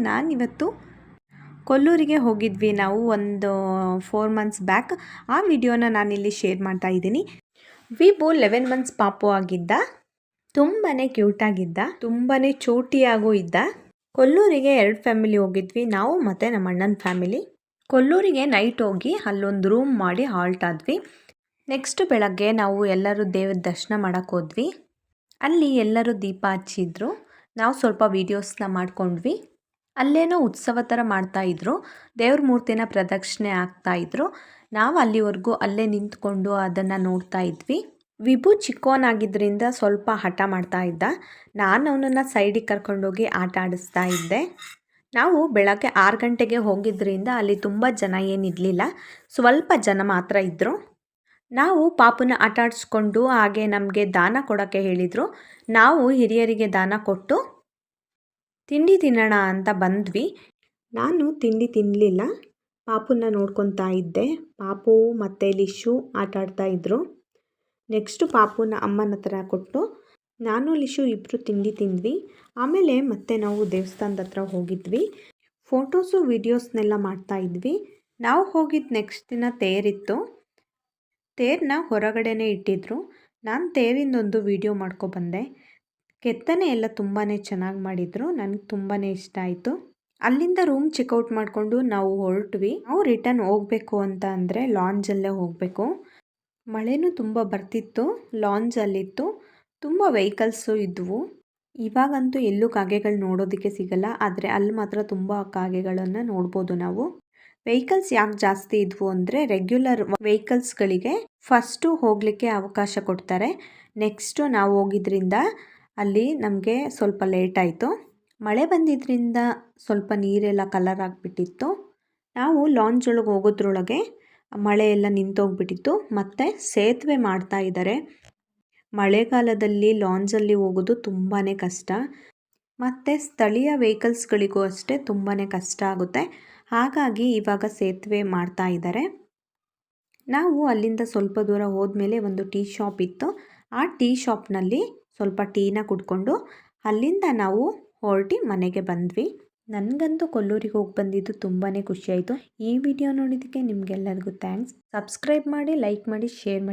ನಾನಿವತ್ತು ಕೊಲ್ಲೂರಿಗೆ ಹೋಗಿದ್ವಿ ನಾವು ಒಂದು 4 ಮಂತ್ಸ್ ಬ್ಯಾಕ್. ಆ ವಿಡಿಯೋನ ನಾನಿಲ್ಲಿ ಶೇರ್ ಮಾಡ್ತಾ ಇದ್ದೀನಿ. ವಿಭು 11 ಮಂತ್ಸ್ ಪಾಪು ಆಗಿದ್ದ, ತುಂಬಾ ಕ್ಯೂಟಾಗಿದ್ದ, ತುಂಬಾ ಚೋಟಿಯಾಗೂ ಇದ್ದ. ಕೊಲ್ಲೂರಿಗೆ 2 ಫ್ಯಾಮಿಲಿ ಹೋಗಿದ್ವಿ, ನಾವು ಮತ್ತು ನಮ್ಮ ಅಣ್ಣನ ಫ್ಯಾಮಿಲಿ. ಕೊಲ್ಲೂರಿಗೆ ನೈಟ್ ಹೋಗಿ ಅಲ್ಲೊಂದು ರೂಮ್ ಮಾಡಿ ಹಾಲ್ಟ್ ಆದ್ವಿ. ನೆಕ್ಸ್ಟ್ ಬೆಳಗ್ಗೆ ನಾವು ಎಲ್ಲರೂ ದೇವ್ರ ದರ್ಶನ ಮಾಡೋಕ್ಕೆ ಹೋದ್ವಿ. ಅಲ್ಲಿ ಎಲ್ಲರೂ ದೀಪ ಹಚ್ಚಿದ್ರು, ನಾವು ಸ್ವಲ್ಪ ವೀಡಿಯೋಸ್ನ ಮಾಡ್ಕೊಂಡ್ವಿ. ಅಲ್ಲೇನೋ ಉತ್ಸವ ಥರ ಮಾಡ್ತಾಯಿದ್ರು, ದೇವ್ರ ಮೂರ್ತಿನ ಪ್ರದಕ್ಷಿಣೆ ಆಗ್ತಾಯಿದ್ರು. ನಾವು ಅಲ್ಲಿವರೆಗೂ ಅಲ್ಲೇ ನಿಂತ್ಕೊಂಡು ಅದನ್ನು ನೋಡ್ತಾ ಇದ್ವಿ. ವಿಭು ಚಿಕ್ಕವನಾಗಿದ್ದರಿಂದ ಸ್ವಲ್ಪ ಹಠ ಮಾಡ್ತಾ ಇದ್ದ. ನಾನು ಅವನನ್ನು ಸೈಡಿಗೆ ಕರ್ಕೊಂಡೋಗಿ ಆಟ ಆಡಿಸ್ತಾ ಇದ್ದೆ. ನಾವು ಬೆಳಗ್ಗೆ 6 ಗಂಟೆಗೆ ಹೋಗಿದ್ದರಿಂದ ಅಲ್ಲಿ ತುಂಬ ಜನ ಏನಿರಲಿಲ್ಲ, ಸ್ವಲ್ಪ ಜನ ಮಾತ್ರ ಇದ್ದರು. ನಾವು ಪಾಪುನ ಆಟ ಆಡಿಸ್ಕೊಂಡು ಹಾಗೆ ನಮಗೆ ದಾನ ಕೊಡೋಕ್ಕೆ ಹೇಳಿದರು. ನಾವು ಹಿರಿಯರಿಗೆ ದಾನ ಕೊಟ್ಟು ತಿಂಡಿ ತಿನ್ನೋಣ ಅಂತ ಬಂದ್ವಿ. ನಾನು ತಿಂಡಿ ತಿನ್ನಲಿಲ್ಲ, ಪಾಪುನ ನೋಡ್ಕೊತಾ ಇದ್ದೆ. ಪಾಪು ಮತ್ತು ಲಿಶು ಆಟ ಆಡ್ತಾಯಿದ್ರು. ನೆಕ್ಸ್ಟು ಪಾಪುನ ಅಮ್ಮನ ಹತ್ರ ಕೊಟ್ಟು ನಾನು ಲಿಶು ಇಬ್ಬರು ತಿಂಡಿ ತಿಂದ್ವಿ. ಆಮೇಲೆ ಮತ್ತೆ ನಾವು ದೇವಸ್ಥಾನದ ಹತ್ರ ಹೋಗಿದ್ವಿ. ಫೋಟೋಸು ವೀಡಿಯೋಸ್ನೆಲ್ಲ ಮಾಡ್ತಾಯಿದ್ವಿ. ನಾವು ಹೋಗಿದ್ದು ನೆಕ್ಸ್ಟ್ ದಿನ ತೇರಿತ್ತು. ತೇರನ್ನ ಹೊರಗಡೆನೇ ಇಟ್ಟಿದ್ರು. ನಾನು ತೇರಿಂದೊಂದು ವೀಡಿಯೋ ಮಾಡ್ಕೊಬಂದೆ. ಕೆತ್ತನೆ ಎಲ್ಲ ತುಂಬಾ ಚೆನ್ನಾಗಿ ಮಾಡಿದರು, ನನಗೆ ತುಂಬಾ ಇಷ್ಟ ಆಯಿತು. ಅಲ್ಲಿಂದ ರೂಮ್ ಚೆಕ್ಔಟ್ ಮಾಡಿಕೊಂಡು ನಾವು ಹೊರಟ್ವಿ. ನಾವು ರಿಟರ್ನ್ ಹೋಗಬೇಕು ಅಂತ ಅಂದರೆ ಲಾಂಜಲ್ಲೇ ಹೋಗಬೇಕು. ಮಳೆನೂ ತುಂಬ ಬರ್ತಿತ್ತು, ಲಾಂಜಲ್ಲಿತ್ತು, ತುಂಬ ವೆಹಿಕಲ್ಸು ಇದ್ವು. ಇವಾಗಂತೂ ಎಲ್ಲೂ ಕಾಗೆಗಳು ನೋಡೋದಕ್ಕೆ ಸಿಗಲ್ಲ, ಆದರೆ ಅಲ್ಲಿ ಮಾತ್ರ ತುಂಬ ಕಾಗೆಗಳನ್ನು ನೋಡ್ಬೋದು ನಾವು. ವೆಹಿಕಲ್ಸ್ ಯಾಕೆ ಜಾಸ್ತಿ ಇದ್ವು ಅಂದರೆ ರೆಗ್ಯುಲರ್ ವೆಹಿಕಲ್ಸ್ಗಳಿಗೆ ಫಸ್ಟು ಹೋಗಲಿಕ್ಕೆ ಅವಕಾಶ ಕೊಡ್ತಾರೆ. ನೆಕ್ಸ್ಟು ನಾವು ಹೋಗಿದ್ರಿಂದ ಅಲ್ಲಿ ನಮಗೆ ಸ್ವಲ್ಪ ಲೇಟ್ ಆಯಿತು. ಮಳೆ ಬಂದಿದ್ದರಿಂದ ಸ್ವಲ್ಪ ನೀರೆಲ್ಲ ಕಲರ್ ಆಗಿಬಿಟ್ಟಿತ್ತು. ನಾವು ಲಾಂಜ್ ಒಳಗೆ ಹೋಗೋದ್ರೊಳಗೆ ಮಳೆ ಎಲ್ಲ ನಿಂತೋಗ್ಬಿಟ್ಟಿತ್ತು. ಮತ್ತು ಸೇತುವೆ ಮಾಡ್ತಾ ಇದ್ದಾರೆ. ಮಳೆಗಾಲದಲ್ಲಿ ಲಾಂಜಲ್ಲಿ ಹೋಗೋದು ತುಂಬಾ ಕಷ್ಟ, ಮತ್ತು ಸ್ಥಳೀಯ ವೆಹಿಕಲ್ಸ್ಗಳಿಗೂ ಅಷ್ಟೇ ತುಂಬಾ ಕಷ್ಟ ಆಗುತ್ತೆ. ಹಾಗಾಗಿ ಇವಾಗ ಸೇತುವೆ ಮಾಡ್ತಾ ಇದ್ದಾರೆ. ನಾವು ಅಲ್ಲಿಂದ ಸ್ವಲ್ಪ ದೂರ ಹೋದ್ಮೇಲೆ ಒಂದು ಟೀ ಶಾಪ್ ಇತ್ತು. ಆ ಟೀ ಶಾಪ್ನಲ್ಲಿ ಸ್ವಲ್ಪ ಟೀನ ಕುಡ್ಕೊಂಡು ಅಲ್ಲಿಂದ ನಾವು ಹೊರಟಿ ಮನೆಗೆ ಬಂದ್ವಿ. ನನಗಂತೂ ಕೊಲ್ಲೂರಿಗೆ ಹೋಗಿ ಬಂದಿದ್ದು ತುಂಬಾ ಖುಷಿಯಾಯಿತು. ಈ ವಿಡಿಯೋ ನೋಡಿದ್ದಕ್ಕೆ ನಿಮಗೆಲ್ಲರಿಗೂ ಥ್ಯಾಂಕ್ಸ್. ಸಬ್ಸ್ಕ್ರೈಬ್ ಮಾಡಿ, ಲೈಕ್ ಮಾಡಿ, ಶೇರ್ ಮಾಡಿ.